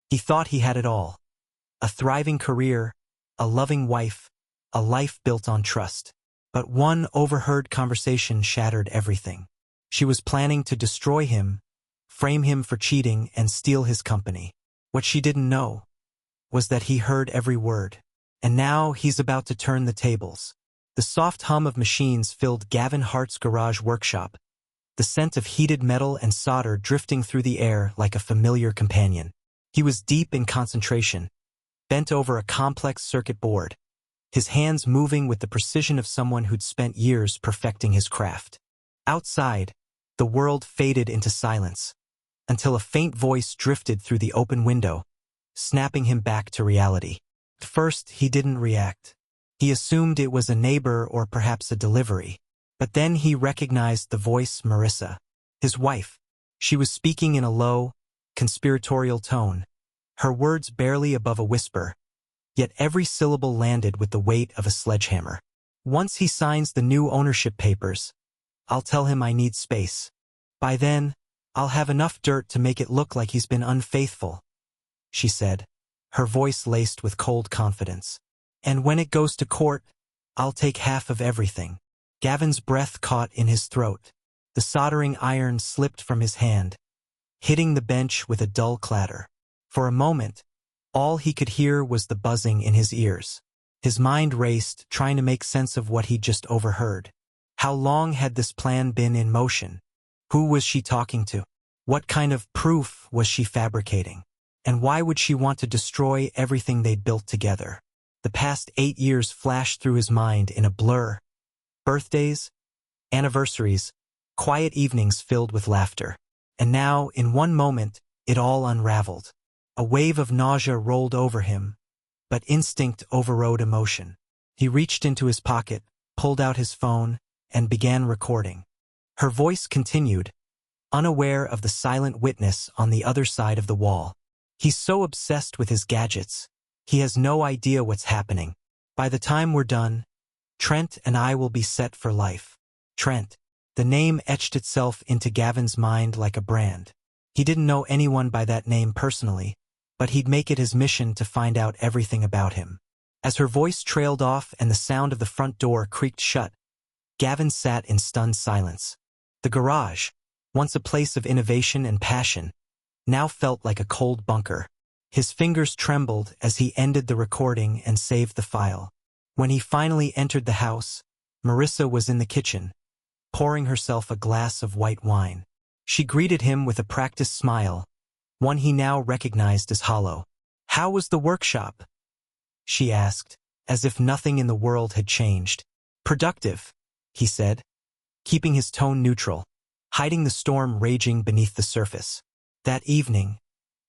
He thought he had it all. A thriving career, a loving wife, a life built on trust. But one overheard conversation shattered everything. She was planning to destroy him, frame him for cheating, and steal his company. What she didn't know was that he heard every word. And now he's about to turn the tables. The soft hum of machines filled Gavin Hart's garage workshop, the scent of heated metal and solder drifting through the air like a familiar companion. He was deep in concentration, bent over a complex circuit board, his hands moving with the precision of someone who'd spent years perfecting his craft. Outside, the world faded into silence, until a faint voice drifted through the open window, snapping him back to reality. At first, he didn't react. He assumed it was a neighbor or perhaps a delivery. But then he recognized the voice, Marissa, his wife. She was speaking in a low, conspiratorial tone, her words barely above a whisper, yet every syllable landed with the weight of a sledgehammer. Once he signs the new ownership papers, I'll tell him I need space. By then, I'll have enough dirt to make it look like he's been unfaithful, she said, her voice laced with cold confidence. And when it goes to court, I'll take half of everything. Gavin's breath caught in his throat. The soldering iron slipped from his hand, hitting the bench with a dull clatter. For a moment, all he could hear was the buzzing in his ears. His mind raced, trying to make sense of what he'd just overheard. How long had this plan been in motion? Who was she talking to? What kind of proof was she fabricating? And why would she want to destroy everything they'd built together? The past 8 years flashed through his mind in a blur. Birthdays, anniversaries, quiet evenings filled with laughter. And now, in one moment, it all unraveled. A wave of nausea rolled over him, but instinct overrode emotion. He reached into his pocket, pulled out his phone, and began recording. Her voice continued, unaware of the silent witness on the other side of the wall. He's so obsessed with his gadgets, he has no idea what's happening. By the time we're done, Trent and I will be set for life. Trent. The name etched itself into Gavin's mind like a brand. He didn't know anyone by that name personally, but he'd make it his mission to find out everything about him. As her voice trailed off and the sound of the front door creaked shut, Gavin sat in stunned silence. The garage, once a place of innovation and passion, now felt like a cold bunker. His fingers trembled as he ended the recording and saved the file. When he finally entered the house, Marissa was in the kitchen, pouring herself a glass of white wine. She greeted him with a practiced smile, one he now recognized as hollow. "How was the workshop?" she asked, as if nothing in the world had changed. "Productive," he said, keeping his tone neutral, hiding the storm raging beneath the surface. That evening,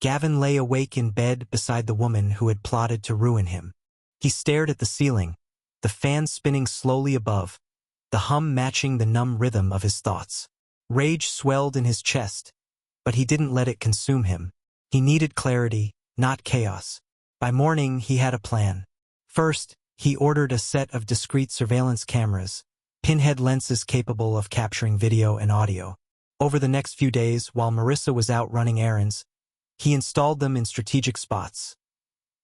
Gavin lay awake in bed beside the woman who had plotted to ruin him. He stared at the ceiling, the fan spinning slowly above, the hum matching the numb rhythm of his thoughts. Rage swelled in his chest, but he didn't let it consume him. He needed clarity, not chaos. By morning, he had a plan. First, he ordered a set of discrete surveillance cameras, pinhead lenses capable of capturing video and audio. Over the next few days, while Marissa was out running errands, he installed them in strategic spots: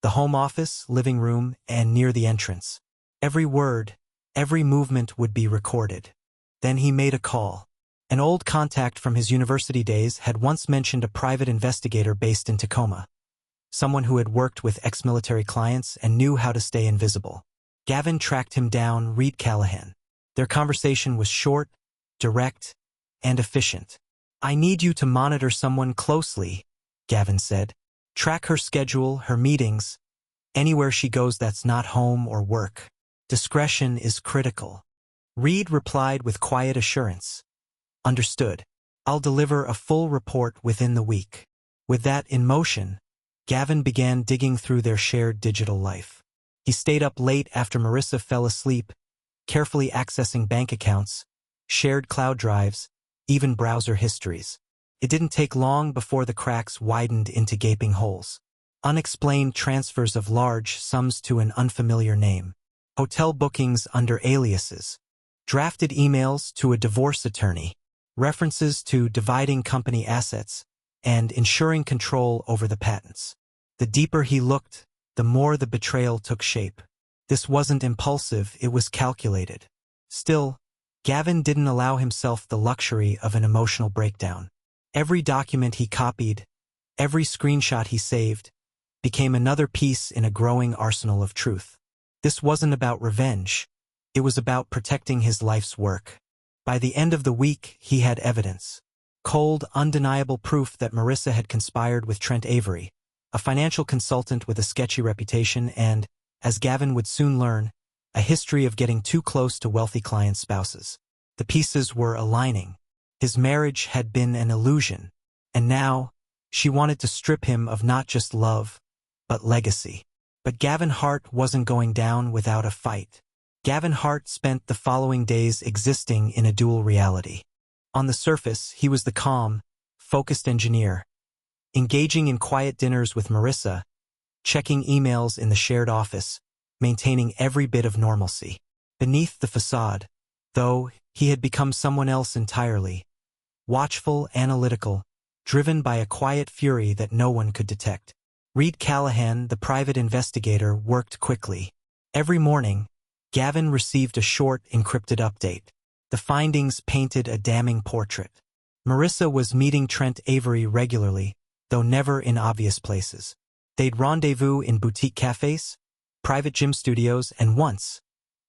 the home office, living room, and near the entrance. Every word, every movement would be recorded. Then he made a call. An old contact from his university days had once mentioned a private investigator based in Tacoma, someone who had worked with ex-military clients and knew how to stay invisible. Gavin tracked him down, Reed Callahan. Their conversation was short, direct, and efficient. "I need you to monitor someone closely," Gavin said. "Track her schedule, her meetings, anywhere she goes that's not home or work. Discretion is critical." Reed replied with quiet assurance. "Understood. I'll deliver a full report within the week." With that in motion, Gavin began digging through their shared digital life. He stayed up late after Marissa fell asleep, carefully accessing bank accounts, shared cloud drives, even browser histories. It didn't take long before the cracks widened into gaping holes. Unexplained transfers of large sums to an unfamiliar name, hotel bookings under aliases, drafted emails to a divorce attorney, references to dividing company assets, and ensuring control over the patents. The deeper he looked, the more the betrayal took shape. This wasn't impulsive, it was calculated. Still, Gavin didn't allow himself the luxury of an emotional breakdown. Every document he copied, every screenshot he saved, became another piece in a growing arsenal of truth. This wasn't about revenge. It was about protecting his life's work. By the end of the week, he had evidence. Cold, undeniable proof that Marissa had conspired with Trent Avery, a financial consultant with a sketchy reputation and, as Gavin would soon learn, a history of getting too close to wealthy clients' spouses. The pieces were aligning. His marriage had been an illusion, and now, she wanted to strip him of not just love, but legacy. But Gavin Hart wasn't going down without a fight. Gavin Hart spent the following days existing in a dual reality. On the surface, he was the calm, focused engineer, engaging in quiet dinners with Marissa, checking emails in the shared office, maintaining every bit of normalcy. Beneath the facade, though, he had become someone else entirely. Watchful, analytical, driven by a quiet fury that no one could detect. Reed Callahan, the private investigator, worked quickly. Every morning, Gavin received a short, encrypted update. The findings painted a damning portrait. Marissa was meeting Trent Avery regularly, though never in obvious places. They'd rendezvous in boutique cafes, private gym studios, and once,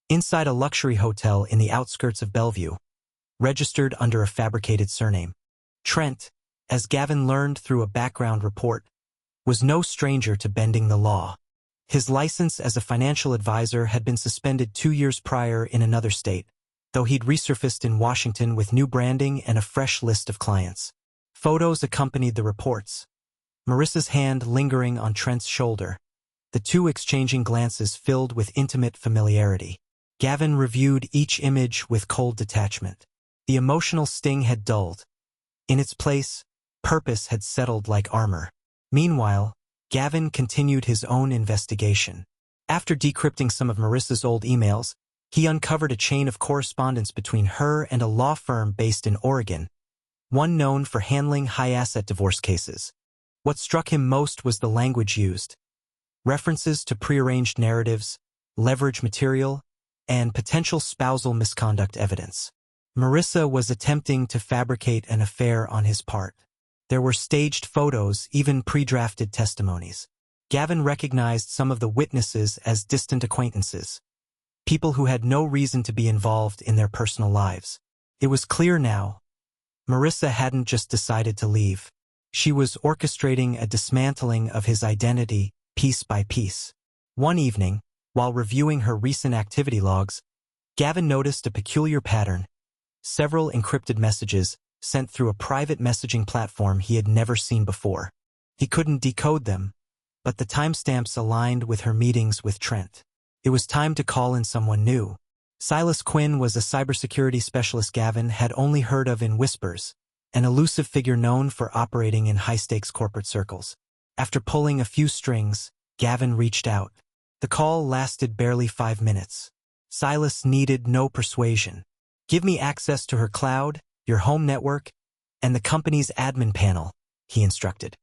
inside a luxury hotel in the outskirts of Bellevue, registered under a fabricated surname. Trent, as Gavin learned through a background report, was no stranger to bending the law. His license as a financial advisor had been suspended 2 years prior in another state, though he'd resurfaced in Washington with new branding and a fresh list of clients. Photos accompanied the reports. Marissa's hand lingering on Trent's shoulder, the two exchanging glances filled with intimate familiarity. Gavin reviewed each image with cold detachment. The emotional sting had dulled. In its place, purpose had settled like armor. Meanwhile, Gavin continued his own investigation. After decrypting some of Marissa's old emails, he uncovered a chain of correspondence between her and a law firm based in Oregon, one known for handling high-asset divorce cases. What struck him most was the language used. References to prearranged narratives, leverage material, and potential spousal misconduct evidence. Marissa was attempting to fabricate an affair on his part. There were staged photos, even pre-drafted testimonies. Gavin recognized some of the witnesses as distant acquaintances, people who had no reason to be involved in their personal lives. It was clear now. Marissa hadn't just decided to leave. She was orchestrating a dismantling of his identity, piece by piece. One evening, while reviewing her recent activity logs, Gavin noticed a peculiar pattern. Several encrypted messages sent through a private messaging platform he had never seen before. He couldn't decode them, but the timestamps aligned with her meetings with Trent. It was time to call in someone new. Silas Quinn was a cybersecurity specialist Gavin had only heard of in whispers, an elusive figure known for operating in high-stakes corporate circles. After pulling a few strings, Gavin reached out. The call lasted barely 5 minutes. Silas needed no persuasion. "Give me access to her cloud, your home network, and the company's admin panel," he instructed.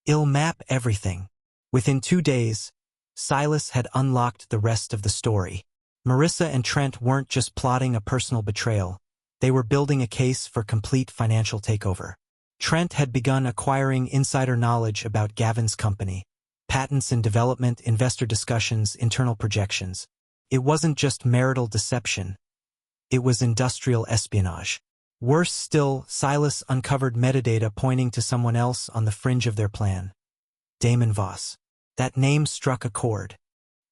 "I'll map everything." Within 2 days, Silas had unlocked the rest of the story. Marissa and Trent weren't just plotting a personal betrayal. They were building a case for complete financial takeover. Trent had begun acquiring insider knowledge about Gavin's company. Patents in development, investor discussions, internal projections. It wasn't just marital deception. It was industrial espionage. Worse still, Silas uncovered metadata pointing to someone else on the fringe of their plan. Damon Voss. That name struck a chord.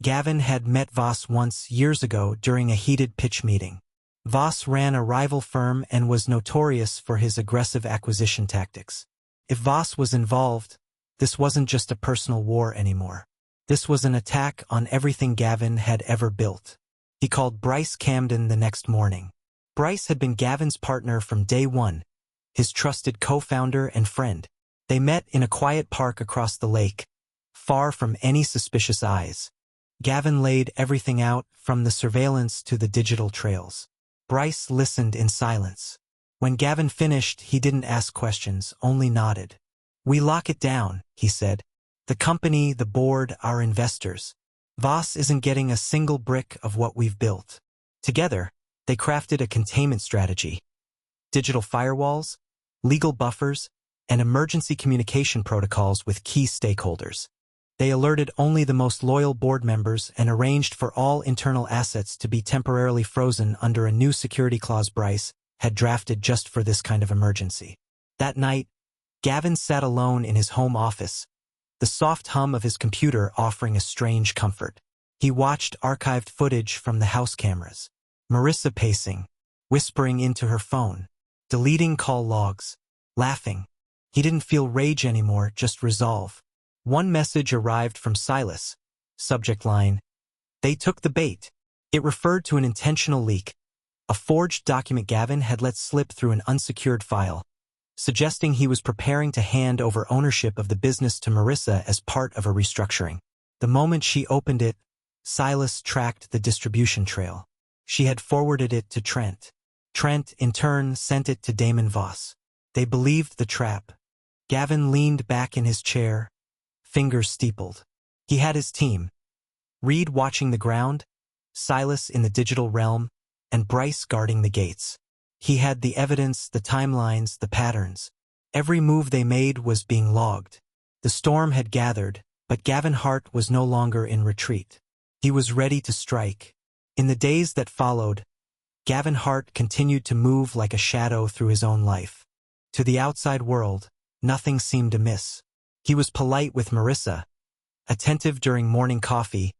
Gavin had met Voss once years ago during a heated pitch meeting. Voss ran a rival firm and was notorious for his aggressive acquisition tactics. If Voss was involved, this wasn't just a personal war anymore. This was an attack on everything Gavin had ever built. He called Bryce Camden the next morning. Bryce had been Gavin's partner from day one, his trusted co-founder and friend. They met in a quiet park across the lake, far from any suspicious eyes. Gavin laid everything out, from the surveillance to the digital trails. Bryce listened in silence. When Gavin finished, he didn't ask questions, only nodded. "We lock it down," he said. The company, the board, our investors. Voss isn't getting a single brick of what we've built. Together, they crafted a containment strategy. Digital firewalls, legal buffers, and emergency communication protocols with key stakeholders. They alerted only the most loyal board members and arranged for all internal assets to be temporarily frozen under a new security clause Bryce had drafted just for this kind of emergency. That night, Gavin sat alone in his home office, the soft hum of his computer offering a strange comfort. He watched archived footage from the house cameras. Marissa pacing, whispering into her phone, deleting call logs, laughing. He didn't feel rage anymore, just resolve. One message arrived from Silas. Subject line, "They took the bait." It referred to an intentional leak, a forged document Gavin had let slip through an unsecured file, suggesting he was preparing to hand over ownership of the business to Marissa as part of a restructuring. The moment she opened it, Silas tracked the distribution trail. She had forwarded it to Trent. Trent, in turn, sent it to Damon Voss. They believed the trap. Gavin leaned back in his chair, fingers steepled. He had his team. Reed watching the ground, Silas in the digital realm, and Bryce guarding the gates. He had the evidence, the timelines, the patterns. Every move they made was being logged. The storm had gathered, but Gavin Hart was no longer in retreat. He was ready to strike. In the days that followed, Gavin Hart continued to move like a shadow through his own life. To the outside world, nothing seemed amiss. He was polite with Marissa, attentive during morning coffee,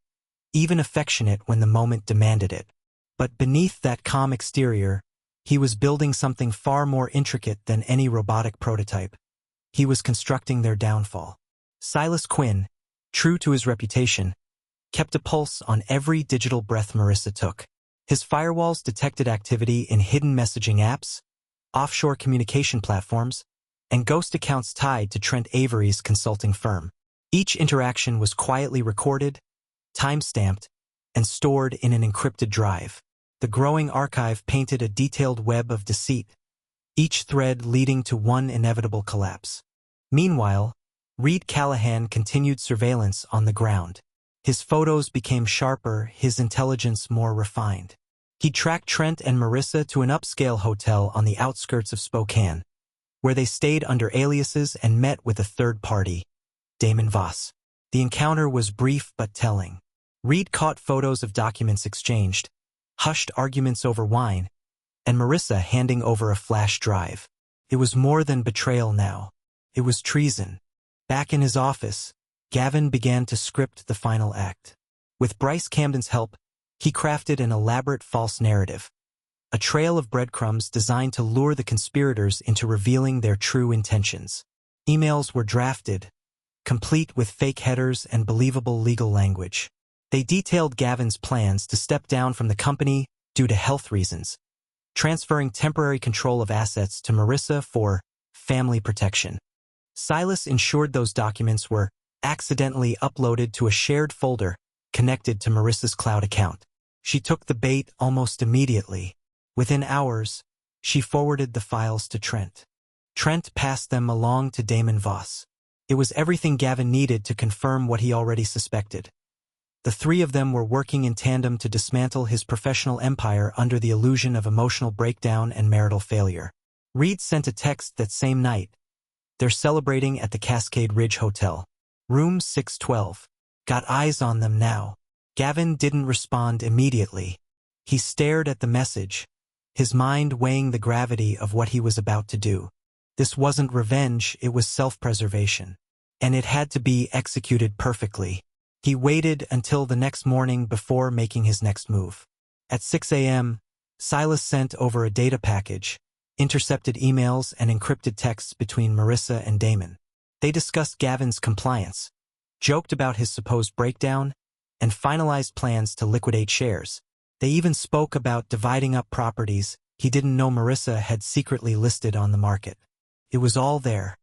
even affectionate when the moment demanded it. But beneath that calm exterior, he was building something far more intricate than any robotic prototype. He was constructing their downfall. Silas Quinn, true to his reputation, kept a pulse on every digital breath Marissa took. His firewalls detected activity in hidden messaging apps, offshore communication platforms, and ghost accounts tied to Trent Avery's consulting firm. Each interaction was quietly recorded, time-stamped, and stored in an encrypted drive. The growing archive painted a detailed web of deceit, each thread leading to one inevitable collapse. Meanwhile, Reed Callahan continued surveillance on the ground. His photos became sharper, his intelligence more refined. He tracked Trent and Marissa to an upscale hotel on the outskirts of Spokane, where they stayed under aliases and met with a third party, Damon Voss. The encounter was brief but telling. Reed caught photos of documents exchanged, hushed arguments over wine, and Marissa handing over a flash drive. It was more than betrayal now. It was treason. Back in his office, Gavin began to script the final act. With Bryce Camden's help, he crafted an elaborate false narrative, a trail of breadcrumbs designed to lure the conspirators into revealing their true intentions. Emails were drafted, complete with fake headers and believable legal language. They detailed Gavin's plans to step down from the company due to health reasons, transferring temporary control of assets to Marissa for family protection. Silas ensured those documents were accidentally uploaded to a shared folder connected to Marissa's cloud account. She took the bait almost immediately. Within hours, she forwarded the files to Trent. Trent passed them along to Damon Voss. It was everything Gavin needed to confirm what he already suspected. The three of them were working in tandem to dismantle his professional empire under the illusion of emotional breakdown and marital failure. Reed sent a text that same night. They're celebrating at the Cascade Ridge Hotel. Room 612. Got eyes on them now. Gavin didn't respond immediately. He stared at the message, his mind weighing the gravity of what he was about to do. This wasn't revenge, it was self-preservation. And it had to be executed perfectly. He waited until the next morning before making his next move. At 6 a.m., Silas sent over a data package, intercepted emails and encrypted texts between Marissa and Damon. They discussed Gavin's compliance, joked about his supposed breakdown, and finalized plans to liquidate shares. They even spoke about dividing up properties he didn't know Marissa had secretly listed on the market. It was all there.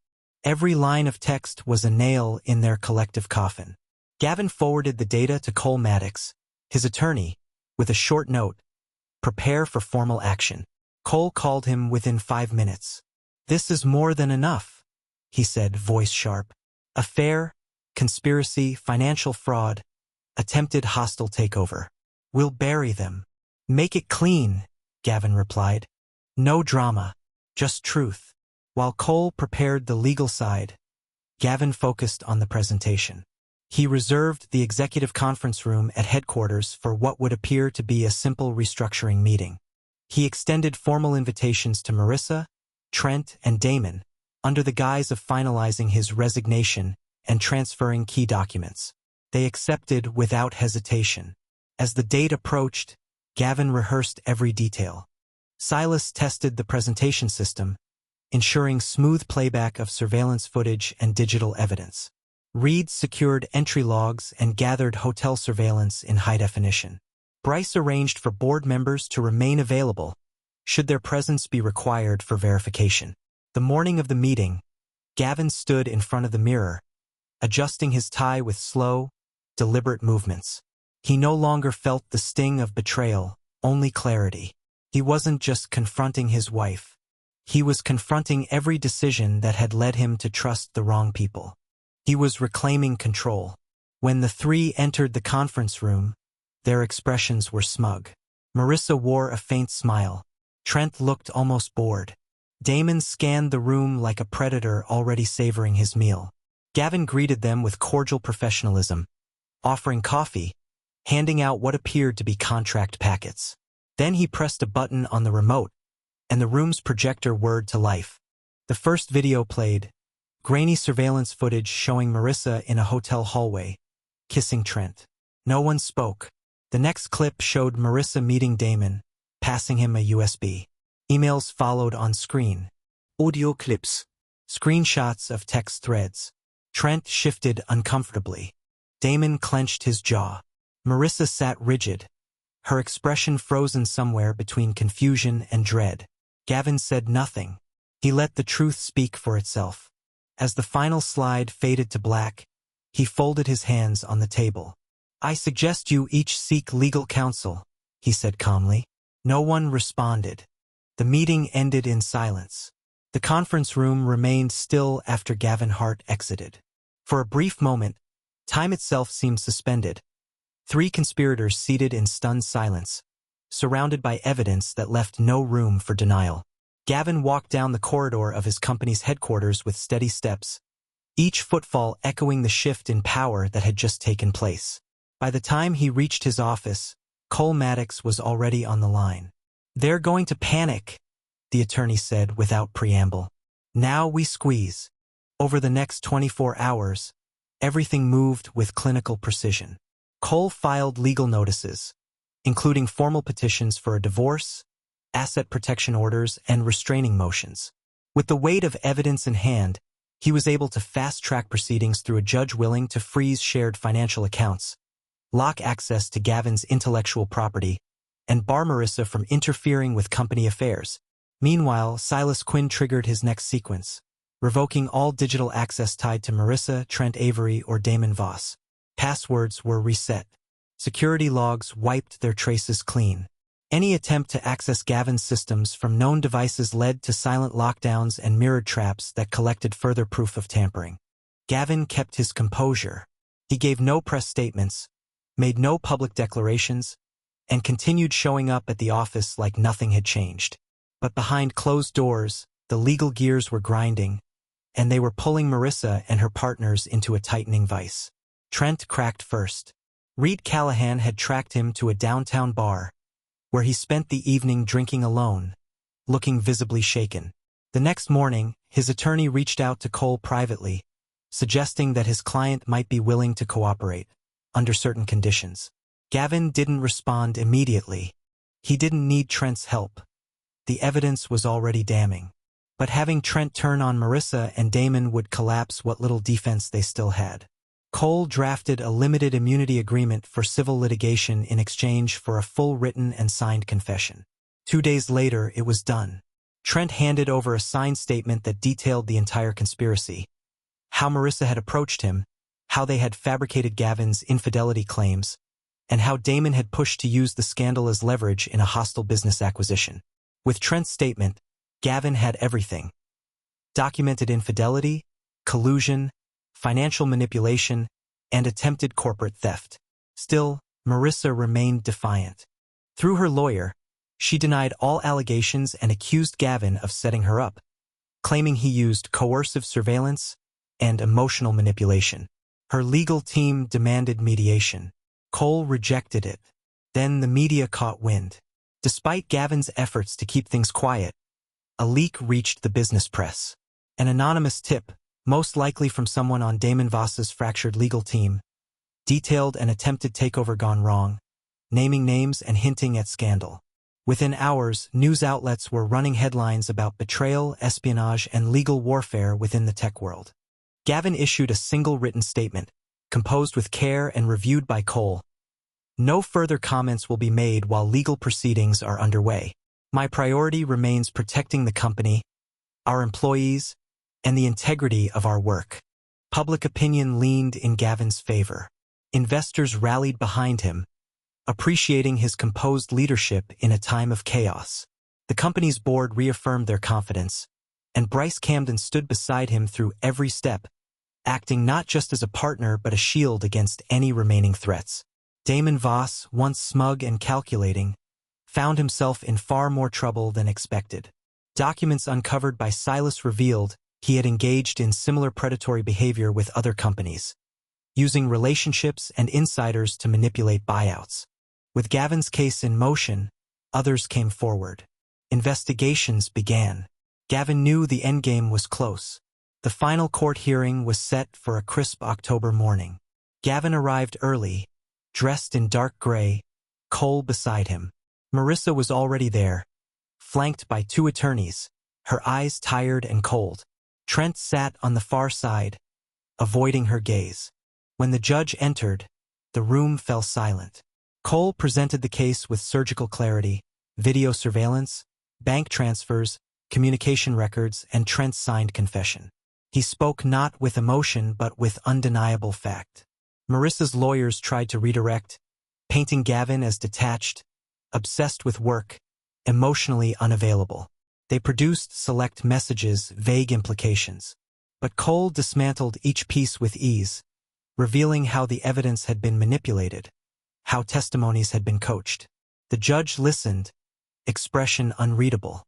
Every line of text was a nail in their collective coffin. Gavin forwarded the data to Cole Maddox, his attorney, with a short note, "Prepare for formal action." Cole called him within 5 minutes. "This is more than enough," he said, voice sharp. "A fair, conspiracy, financial fraud, attempted hostile takeover. We'll bury them. Make it clean, Gavin replied. No drama, just truth. While Cole prepared the legal side, Gavin focused on the presentation. He reserved the executive conference room at headquarters for what would appear to be a simple restructuring meeting. He extended formal invitations to Marissa, Trent, and Damon, under the guise of finalizing his resignation and transferring key documents. They accepted without hesitation. As the date approached, Gavin rehearsed every detail. Silas tested the presentation system, ensuring smooth playback of surveillance footage and digital evidence. Reed secured entry logs and gathered hotel surveillance in high definition. Bryce arranged for board members to remain available, should their presence be required for verification. The morning of the meeting, Gavin stood in front of the mirror, adjusting his tie with slow, deliberate movements. He no longer felt the sting of betrayal, only clarity. He wasn't just confronting his wife. He was confronting every decision that had led him to trust the wrong people. He was reclaiming control. When the three entered the conference room, their expressions were smug. Marissa wore a faint smile. Trent looked almost bored. Damon scanned the room like a predator already savoring his meal. Gavin greeted them with cordial professionalism, offering coffee, handing out what appeared to be contract packets. Then he pressed a button on the remote, and the room's projector whirred to life. The first video played, grainy surveillance footage showing Marissa in a hotel hallway, kissing Trent. No one spoke. The next clip showed Marissa meeting Damon, passing him a USB. Emails followed on screen. Audio clips. Screenshots of text threads. Trent shifted uncomfortably. Damon clenched his jaw. Marissa sat rigid, her expression frozen somewhere between confusion and dread. Gavin said nothing. He let the truth speak for itself. As the final slide faded to black, he folded his hands on the table. I suggest you each seek legal counsel, he said calmly. No one responded. The meeting ended in silence. The conference room remained still after Gavin Hart exited. For a brief moment, time itself seemed suspended. Three conspirators seated in stunned silence, surrounded by evidence that left no room for denial. Gavin walked down the corridor of his company's headquarters with steady steps, each footfall echoing the shift in power that had just taken place. By the time he reached his office, Cole Maddox was already on the line. They're going to panic, the attorney said without preamble. Now we squeeze. Over the next 24 hours, everything moved with clinical precision. Cole filed legal notices, including formal petitions for a divorce, asset protection orders, and restraining motions. With the weight of evidence in hand, he was able to fast-track proceedings through a judge willing to freeze shared financial accounts, lock access to Gavin's intellectual property, and bar Marissa from interfering with company affairs. Meanwhile, Silas Quinn triggered his next sequence, revoking all digital access tied to Marissa, Trent Avery, or Damon Voss. Passwords were reset. Security logs wiped their traces clean. Any attempt to access Gavin's systems from known devices led to silent lockdowns and mirrored traps that collected further proof of tampering. Gavin kept his composure. He gave no press statements, made no public declarations, and continued showing up at the office like nothing had changed. But behind closed doors, the legal gears were grinding, and they were pulling Marissa and her partners into a tightening vice. Trent cracked first. Reed Callahan had tracked him to a downtown bar, where he spent the evening drinking alone, looking visibly shaken. The next morning, his attorney reached out to Cole privately, suggesting that his client might be willing to cooperate, under certain conditions. Gavin didn't respond immediately. He didn't need Trent's help. The evidence was already damning. But having Trent turn on Marissa and Damon would collapse what little defense they still had. Cole drafted a limited immunity agreement for civil litigation in exchange for a full written and signed confession. 2 days later, it was done. Trent handed over a signed statement that detailed the entire conspiracy, how Marissa had approached him, how they had fabricated Gavin's infidelity claims, and how Damon had pushed to use the scandal as leverage in a hostile business acquisition. With Trent's statement, Gavin had everything: documented infidelity, collusion, financial manipulation, and attempted corporate theft. Still, Marissa remained defiant. Through her lawyer, she denied all allegations and accused Gavin of setting her up, claiming he used coercive surveillance and emotional manipulation. Her legal team demanded mediation. Cole rejected it. Then the media caught wind. Despite Gavin's efforts to keep things quiet, a leak reached the business press. An anonymous tip, most likely from someone on Damon Voss's fractured legal team, detailed an attempted takeover gone wrong, naming names and hinting at scandal. Within hours, news outlets were running headlines about betrayal, espionage, and legal warfare within the tech world. Gavin issued a single written statement, composed with care and reviewed by Cole. No further comments will be made while legal proceedings are underway. My priority remains protecting the company, our employees, and the integrity of our work. Public opinion leaned in Gavin's favor. Investors rallied behind him, appreciating his composed leadership in a time of chaos. The company's board reaffirmed their confidence, and Bryce Camden stood beside him through every step, acting not just as a partner but a shield against any remaining threats. Damon Voss, once smug and calculating, found himself in far more trouble than expected. Documents uncovered by Silas revealed he had engaged in similar predatory behavior with other companies, using relationships and insiders to manipulate buyouts. With Gavin's case in motion, others came forward. Investigations began. Gavin knew the endgame was close. The final court hearing was set for a crisp October morning. Gavin arrived early, dressed in dark gray, Cole beside him. Marissa was already there, flanked by two attorneys, her eyes tired and cold. Trent sat on the far side, avoiding her gaze. When the judge entered, the room fell silent. Cole presented the case with surgical clarity: video surveillance, bank transfers, communication records, and Trent's signed confession. He spoke not with emotion but with undeniable fact. Marissa's lawyers tried to redirect, painting Gavin as detached, obsessed with work, emotionally unavailable. They produced select messages, vague implications. But Cole dismantled each piece with ease, revealing how the evidence had been manipulated, how testimonies had been coached. The judge listened, expression unreadable.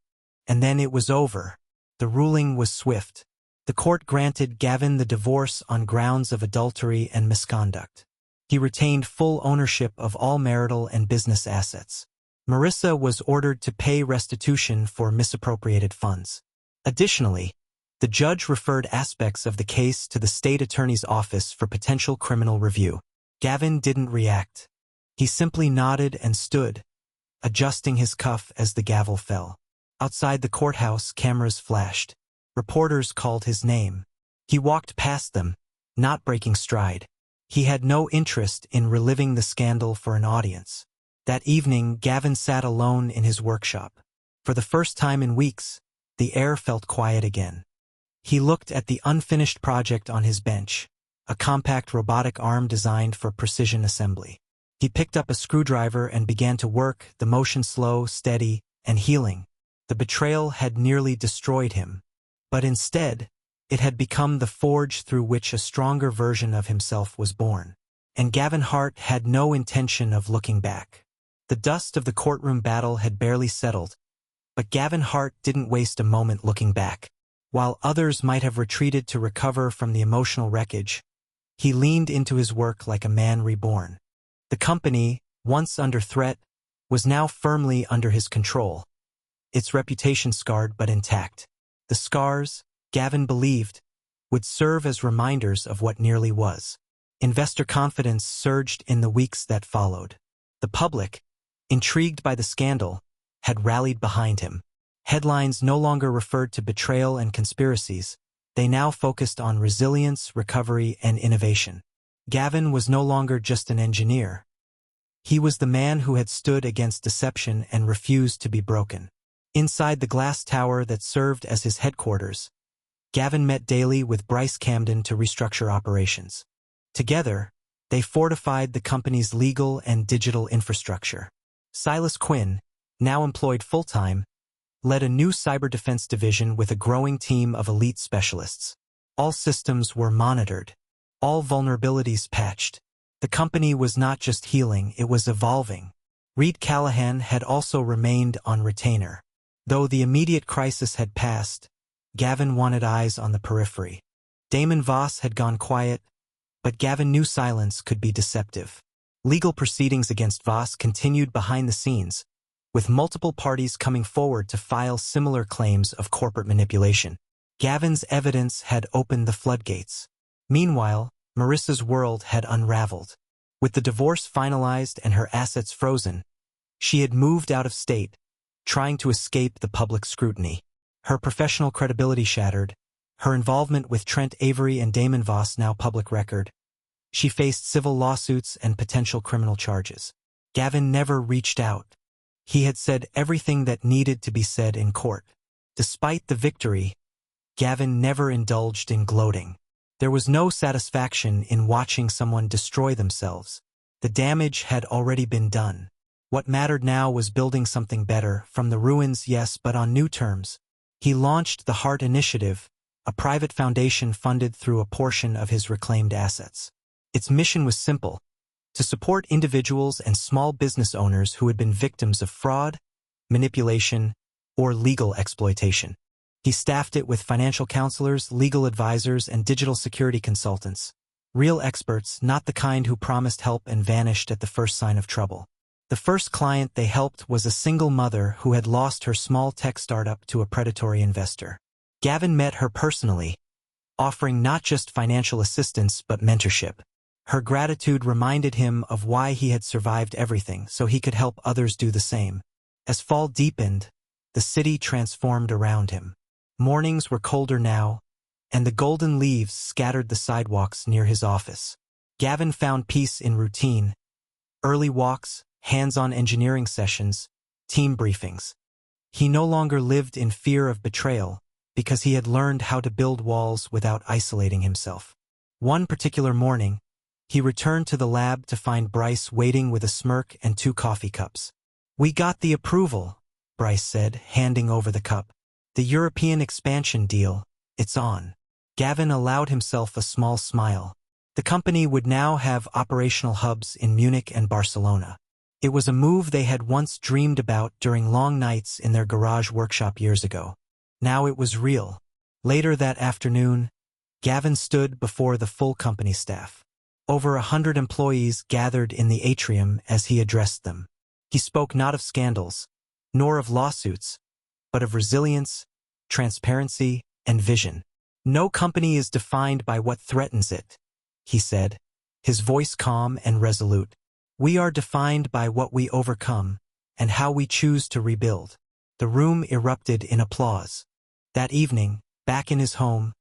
And then it was over. The ruling was swift. The court granted Gavin the divorce on grounds of adultery and misconduct. He retained full ownership of all marital and business assets. Marissa was ordered to pay restitution for misappropriated funds. Additionally, the judge referred aspects of the case to the state attorney's office for potential criminal review. Gavin didn't react. He simply nodded and stood, adjusting his cuff as the gavel fell. Outside the courthouse, cameras flashed. Reporters called his name. He walked past them, not breaking stride. He had no interest in reliving the scandal for an audience. That evening, Gavin sat alone in his workshop. For the first time in weeks, the air felt quiet again. He looked at the unfinished project on his bench, a compact robotic arm designed for precision assembly. He picked up a screwdriver and began to work, the motion slow, steady, and healing. The betrayal had nearly destroyed him, but instead, it had become the forge through which a stronger version of himself was born. And Gavin Hart had no intention of looking back. The dust of the courtroom battle had barely settled, but Gavin Hart didn't waste a moment looking back. While others might have retreated to recover from the emotional wreckage, he leaned into his work like a man reborn. The company, once under threat, was now firmly under his control, its reputation scarred but intact. The scars, Gavin believed, would serve as reminders of what nearly was. Investor confidence surged in the weeks that followed. The public, intrigued by the scandal, had rallied behind him. Headlines no longer referred to betrayal and conspiracies. They now focused on resilience, recovery, and innovation. Gavin was no longer just an engineer. He was the man who had stood against deception and refused to be broken. Inside the glass tower that served as his headquarters, Gavin met daily with Bryce Camden to restructure operations. Together, they fortified the company's legal and digital infrastructure. Silas Quinn, now employed full-time, led a new cyber defense division with a growing team of elite specialists. All systems were monitored, all vulnerabilities patched. The company was not just healing, it was evolving. Reed Callahan had also remained on retainer. Though the immediate crisis had passed, Gavin wanted eyes on the periphery. Damon Voss had gone quiet, but Gavin knew silence could be deceptive. Legal proceedings against Voss continued behind the scenes, with multiple parties coming forward to file similar claims of corporate manipulation. Gavin's evidence had opened the floodgates. Meanwhile, Marissa's world had unraveled. With the divorce finalized and her assets frozen, she had moved out of state, trying to escape the public scrutiny. Her professional credibility shattered, her involvement with Trent Avery and Damon Voss now public record. She faced civil lawsuits and potential criminal charges. Gavin never reached out. He had said everything that needed to be said in court. Despite the victory, Gavin never indulged in gloating. There was no satisfaction in watching someone destroy themselves. The damage had already been done. What mattered now was building something better, from the ruins, yes, but on new terms. He launched the Heart Initiative, a private foundation funded through a portion of his reclaimed assets. Its mission was simple: to support individuals and small business owners who had been victims of fraud, manipulation, or legal exploitation. He staffed it with financial counselors, legal advisors, and digital security consultants. Real experts, not the kind who promised help and vanished at the first sign of trouble. The first client they helped was a single mother who had lost her small tech startup to a predatory investor. Gavin met her personally, offering not just financial assistance but mentorship. Her gratitude reminded him of why he had survived everything, so he could help others do the same. As fall deepened, the city transformed around him. Mornings were colder now, and the golden leaves scattered the sidewalks near his office. Gavin found peace in routine: early walks, hands-on engineering sessions, team briefings. He no longer lived in fear of betrayal, because he had learned how to build walls without isolating himself. One particular morning, he returned to the lab to find Bryce waiting with a smirk and 2 coffee cups. "We got the approval," Bryce said, handing over the cup. "The European expansion deal, it's on." Gavin allowed himself a small smile. The company would now have operational hubs in Munich and Barcelona. It was a move they had once dreamed about during long nights in their garage workshop years ago. Now it was real. Later that afternoon, Gavin stood before the full company staff. Over 100 employees gathered in the atrium as he addressed them. He spoke not of scandals, nor of lawsuits, but of resilience, transparency, and vision. "No company is defined by what threatens it," he said, his voice calm and resolute. "We are defined by what we overcome and how we choose to rebuild." The room erupted in applause. That evening, back in his home,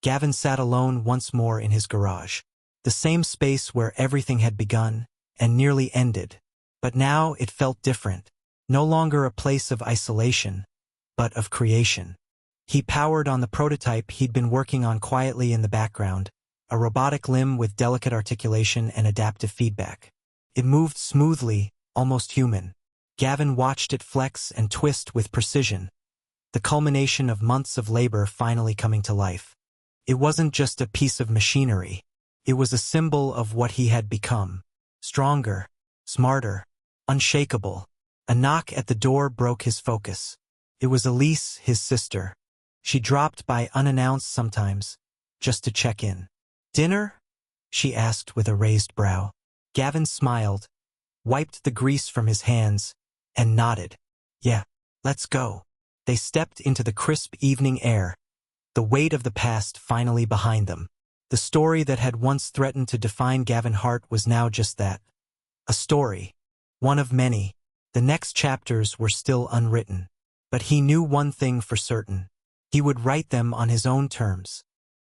Gavin sat alone once more in his garage. The same space where everything had begun and nearly ended. But now it felt different. No longer a place of isolation, but of creation. He powered on the prototype he'd been working on quietly in the background, a robotic limb with delicate articulation and adaptive feedback. It moved smoothly, almost human. Gavin watched it flex and twist with precision, the culmination of months of labor finally coming to life. It wasn't just a piece of machinery. It was a symbol of what he had become. Stronger, smarter, unshakable. A knock at the door broke his focus. It was Elise, his sister. She dropped by unannounced sometimes, just to check in. "Dinner?" she asked with a raised brow. Gavin smiled, wiped the grease from his hands, and nodded. "Yeah, let's go." They stepped into the crisp evening air, the weight of the past finally behind them. The story that had once threatened to define Gavin Hart was now just that. A story. One of many. The next chapters were still unwritten. But he knew one thing for certain. He would write them on his own terms.